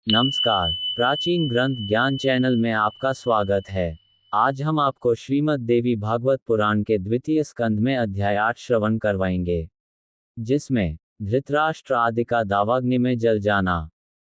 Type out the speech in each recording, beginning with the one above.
नमस्कार। प्राचीन ग्रंथ ज्ञान चैनल में आपका स्वागत है। आज हम आपको श्रीमद् देवी भागवत पुराण के द्वितीय स्कंध में अध्याय 8 श्रवण करवाएंगे, जिसमें धृतराष्ट्र आदि का दावाग्नि में जल जाना,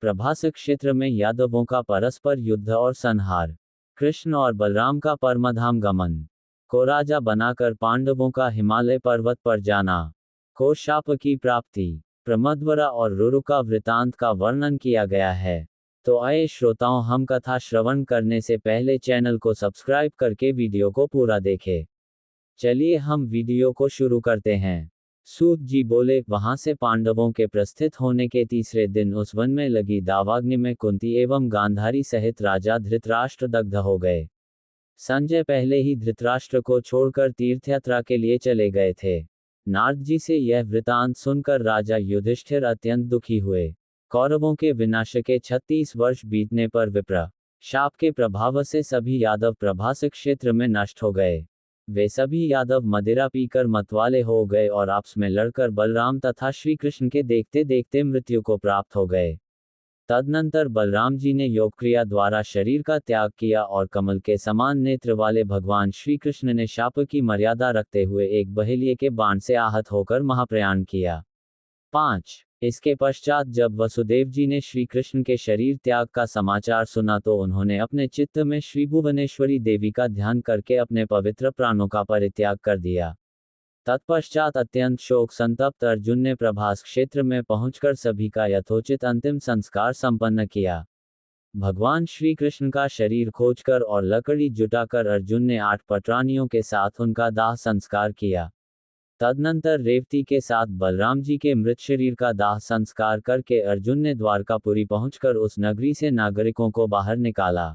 प्रभास क्षेत्र में यादवों का परस्पर युद्ध और संहार, कृष्ण और बलराम का परमधाम गमन, को राजा बनाकर पांडवों का हिमालय पर्वत पर जाना, को शाप की प्राप्ति, प्रमदवरा और रुरु का वृतांत का वर्णन किया गया है। तो आइए श्रोताओं, हम कथा श्रवण करने से पहले चैनल को सब्सक्राइब करके वीडियो को पूरा देखें। चलिए हम वीडियो को शुरू करते हैं। सूत जी बोले, वहां से पांडवों के प्रस्थित होने के तीसरे दिन उस वन में लगी दावाग्नि में कुंती एवं गांधारी सहित राजा धृतराष्ट्र दग्ध हो गए। संजय पहले ही धृतराष्ट्र को छोड़कर तीर्थयात्रा के लिए चले गए थे। नारद जी से यह वृतांत सुनकर राजा युधिष्ठिर अत्यंत दुखी हुए। कौरवों के विनाश के 36 वर्ष बीतने पर विप्र शाप के प्रभाव से सभी यादव प्रभास क्षेत्र में नष्ट हो गए। वे सभी यादव मदिरा पीकर मतवाले हो गए और आपस में लड़कर बलराम तथा श्री कृष्ण के देखते देखते मृत्यु को प्राप्त हो गए। तदनंतर बलराम जी ने योग क्रिया द्वारा शरीर का त्याग किया और कमल के समान नेत्र वाले भगवान श्री कृष्ण ने शाप की मर्यादा रखते हुए एक बहेलिये के बाण से आहत होकर महाप्रयाण किया। 5. इसके पश्चात जब वसुदेव जी ने श्री कृष्ण के शरीर त्याग का समाचार सुना तो उन्होंने अपने चित्त में श्री भुवनेश्वरी देवी का ध्यान करके अपने पवित्र प्राणों का परित्याग कर दिया। तत्पश्चात अत्यंत शोक संतप्त अर्जुन ने प्रभास क्षेत्र में पहुंचकर सभी का यथोचित अंतिम संस्कार संपन्न किया। भगवान श्री कृष्ण का शरीर खोजकर और लकड़ी जुटाकर अर्जुन ने 8 पटरानियों के साथ उनका दाह संस्कार किया। तदनंतर रेवती के साथ बलराम जी के मृत शरीर का दाह संस्कार करके अर्जुन ने द्वारकापुरी पहुंचकर उस नगरी से नागरिकों को बाहर निकाला।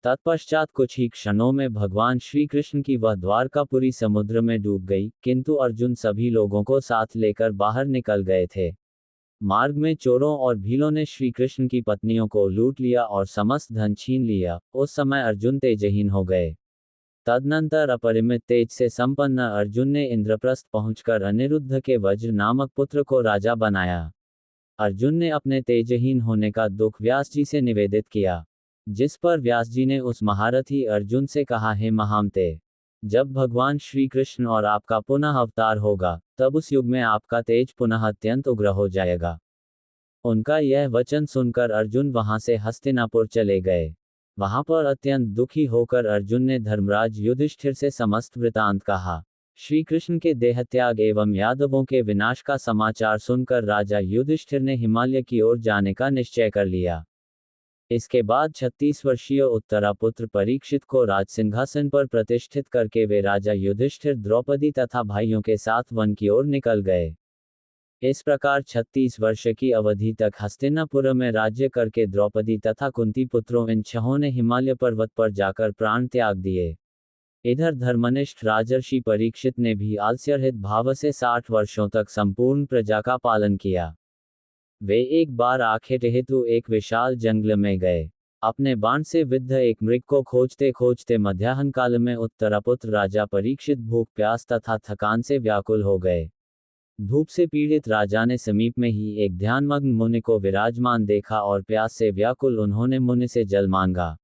तत्पश्चात कुछ ही क्षणों में भगवान श्री कृष्ण की वह द्वारकापुरी समुद्र में डूब गई, किंतु अर्जुन सभी लोगों को साथ लेकर बाहर निकल गए थे। मार्ग में चोरों और भीलों ने श्री कृष्ण की पत्नियों को लूट लिया और समस्त धन छीन लिया। उस समय अर्जुन तेजहीन हो गए। तदनंतर अपरिमित तेज से संपन्न अर्जुन ने इंद्रप्रस्थ पहुंचकर अनिरुद्ध के वज्र नामक पुत्र को राजा बनाया। अर्जुन ने अपने तेजहीन होने का दुख व्यास जी से निवेदित किया, जिस पर व्यास जी ने उस महारथी अर्जुन से कहा, हे महामते, जब भगवान श्री कृष्ण और आपका पुनः अवतार होगा तब उस युग में आपका तेज पुनः अत्यंत उग्र हो जाएगा। उनका यह वचन सुनकर अर्जुन वहां से हस्तिनापुर चले गए। वहां पर अत्यंत दुखी होकर अर्जुन ने धर्मराज युधिष्ठिर से समस्त वृतांत कहा। श्री कृष्ण के देहत्याग एवं यादवों के विनाश का समाचार सुनकर राजा युधिष्ठिर ने हिमालय की ओर जाने का निश्चय कर लिया। इसके बाद 36 वर्षीय उत्तरापुत्र परीक्षित को राज सिंहासन पर प्रतिष्ठित करके वे राजा युधिष्ठिर द्रौपदी तथा भाइयों के साथ वन की ओर निकल गए। इस प्रकार 36 वर्ष की अवधि तक हस्तिनापुर में राज्य करके द्रौपदी तथा कुंती पुत्रों इन छहों ने हिमालय पर्वत पर जाकर प्राण त्याग दिए। इधर धर्मनिष्ठ राजर्षि परीक्षित ने भी आलस्यरहित भाव से 60 वर्षों तक संपूर्ण प्रजा का पालन किया। वे एक बार आखेट हेतु एक विशाल जंगल में गए। अपने बाण से विद्ध एक मृग को खोजते खोजते मध्याह्न काल में उत्तरापुत्र राजा परीक्षित भूख प्यास तथा थकान से व्याकुल हो गए। धूप से पीड़ित राजा ने समीप में ही एक ध्यानमग्न मुनि को विराजमान देखा और प्यास से व्याकुल उन्होंने मुनि से जल मांगा।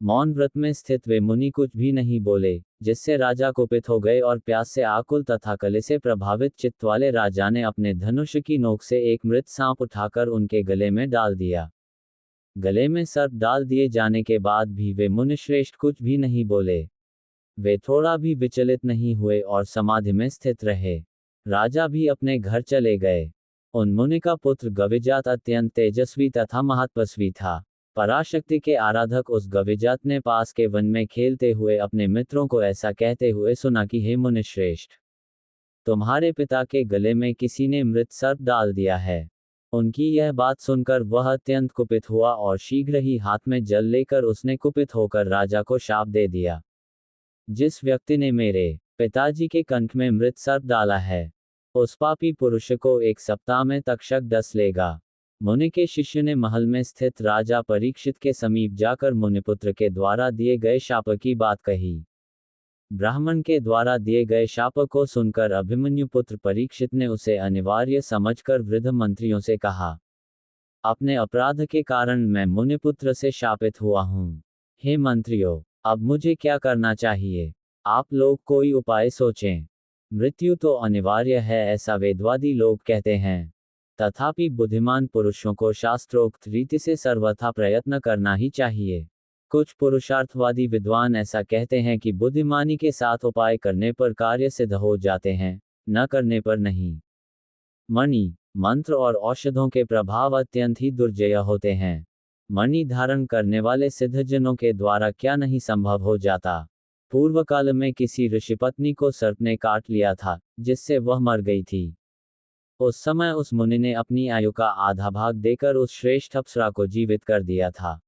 मौन व्रत में स्थित वे मुनि कुछ भी नहीं बोले, जिससे राजा कुपित हो गए और प्यास से आकुल तथा कले से प्रभावित चित्त वाले राजा ने अपने धनुष की नोक से एक मृत सांप उठाकर उनके गले में डाल दिया। गले में सर्प डाल दिए जाने के बाद भी वे मुनिश्रेष्ठ कुछ भी नहीं बोले। वे थोड़ा भी विचलित नहीं हुए और समाधि में स्थित रहे। राजा भी अपने घर चले गए। उन मुनि का पुत्र गविजात अत्यंत तेजस्वी तथा महातपस्वी था। पराशक्ति के आराधक उस गविजात ने पास के वन में खेलते हुए अपने मित्रों को ऐसा कहते हुए सुना कि हे मुनिश्रेष्ठ, तुम्हारे पिता के गले में किसी ने मृत सर्प डाल दिया है। उनकी यह बात सुनकर वह अत्यंत कुपित हुआ और शीघ्र ही हाथ में जल लेकर उसने कुपित होकर राजा को शाप दे दिया, जिस व्यक्ति ने मेरे पिताजी के कंठ में मृत सर्प डाला है, उस पापी पुरुष को 1 सप्ताह में तक्षक डस लेगा। मुनि के शिष्य ने महल में स्थित राजा परीक्षित के समीप जाकर मुनिपुत्र के द्वारा दिए गए शाप की बात कही। ब्राह्मण के द्वारा दिए गए शाप को सुनकर अभिमन्यु पुत्र परीक्षित ने उसे अनिवार्य समझकर वृद्ध मंत्रियों से कहा, अपने अपराध के कारण मैं मुनिपुत्र से शापित हुआ हूँ। हे मंत्रियों, अब मुझे क्या करना चाहिए? आप लोग कोई उपाय सोचें। मृत्यु तो अनिवार्य है ऐसा वेदवादी लोग कहते हैं। तथापि बुद्धिमान पुरुषों को शास्त्रोक्त रीति से सर्वथा प्रयत्न करना ही चाहिए। कुछ पुरुषार्थवादी विद्वान ऐसा कहते हैं कि बुद्धिमानी के साथ उपाय करने पर कार्य सिद्ध हो जाते हैं, न करने पर नहीं। मणि, मंत्र और औषधों के प्रभाव अत्यंत ही दुर्जय होते हैं। मणि धारण करने वाले सिद्धजनों के द्वारा क्या नहीं संभव हो जाता। पूर्व काल में किसी ऋषिपत्नी को सर्प ने काट लिया था, जिससे वह मर गई थी। उस समय उस मुनि ने अपनी आयु का आधा भाग देकर उस श्रेष्ठ अप्सरा को जीवित कर दिया था।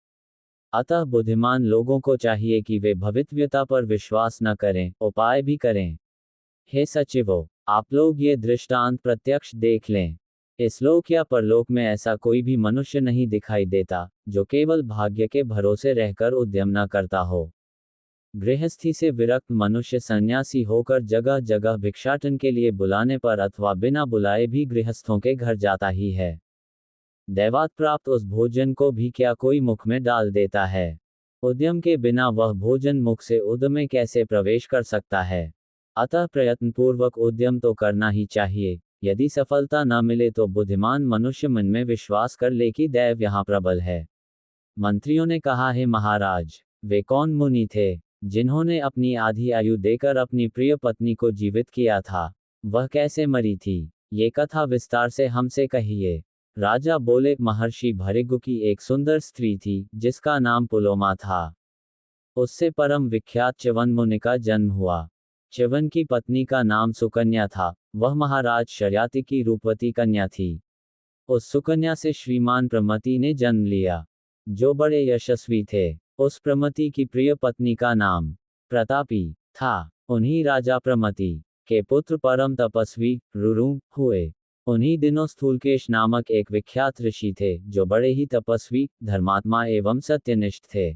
अतः बुद्धिमान लोगों को चाहिए कि वे भवितव्यता पर विश्वास न करें, उपाय भी करें। हे सचिवों, आप लोग ये दृष्टांत प्रत्यक्ष देख लें। इस लोक या परलोक में ऐसा कोई भी मनुष्य नहीं दिखाई देता, जो केवल भाग्य के भरोसे रहकर उद्यम न करता हो। गृहस्थी से विरक्त मनुष्य सन्यासी होकर जगह जगह भिक्षाटन के लिए बुलाने पर अथवा बिना बुलाए भी गृहस्थों के घर जाता ही है। दैवात प्राप्त उस भोजन को भी क्या कोई मुख में डाल देता है? उद्यम के बिना वह भोजन मुख से उदर में कैसे प्रवेश कर सकता है? अतः प्रयत्नपूर्वक उद्यम तो करना ही चाहिए। यदि सफलता न मिले तो बुद्धिमान मनुष्य मन में विश्वास कर ले कि दैव यहाँ प्रबल है। मंत्रियों ने कहा, हे महाराज, वे कौन मुनि थे जिन्होंने अपनी आधी आयु देकर अपनी प्रिय पत्नी को जीवित किया था? वह कैसे मरी थी? ये कथा विस्तार से हमसे कहिए। राजा बोले, महर्षि भृगु की एक सुंदर स्त्री थी, जिसका नाम पुलोमा था। उससे परम विख्यात च्यवन मुनि का जन्म हुआ। च्यवन की पत्नी का नाम सुकन्या था। वह महाराज शर्याति की रूपवती कन्या थी। उस सुकन्या से श्रीमान प्रमति ने जन्म लिया, जो बड़े यशस्वी थे। उस प्रमति की प्रिय पत्नी का नाम प्रतापी था। उन्हीं राजा प्रमति के पुत्र परम तपस्वी रुरु हुए। उन्हीं दिनों स्थूलकेश नामक एक विख्यात ऋषि थे, जो बड़े ही तपस्वी, धर्मात्मा एवं सत्यनिष्ठ थे।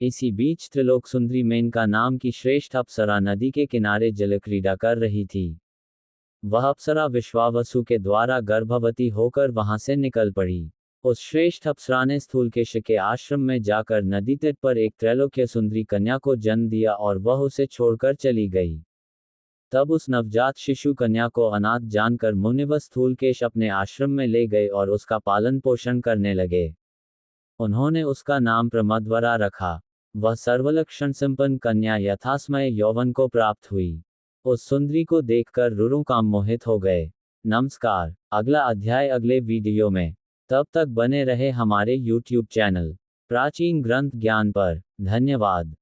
इसी बीच त्रिलोक सुंदरी मेनका नाम की श्रेष्ठ अप्सरा नदी के किनारे जलक्रीड़ा कर रही थी। वह अप्सरा विश्वावसु के द्वारा गर्भवती होकर वहां से निकल पड़ी। उस श्रेष्ठ अप्सरा ने स्थूलकेश के आश्रम में जाकर नदी तट पर एक त्रैलोक्य सुंदरी कन्या को जन्म दिया और वह उसे छोड़कर चली गई। तब उस नवजात शिशु कन्या को अनाथ जानकर मुनिवर स्थूलकेश अपने आश्रम में ले गए और उसका पालन पोषण करने लगे। उन्होंने उसका नाम प्रमदवरा रखा। वह सर्वलक्षण संपन्न कन्या यथासमय यौवन को प्राप्त हुई। उस सुंदरी को देखकर रुरु काम मोहित हो गए। नमस्कार, अगला अध्याय अगले वीडियो में। तब तक बने रहे हमारे YouTube चैनल प्राचीन ग्रंथ ज्ञान पर। धन्यवाद।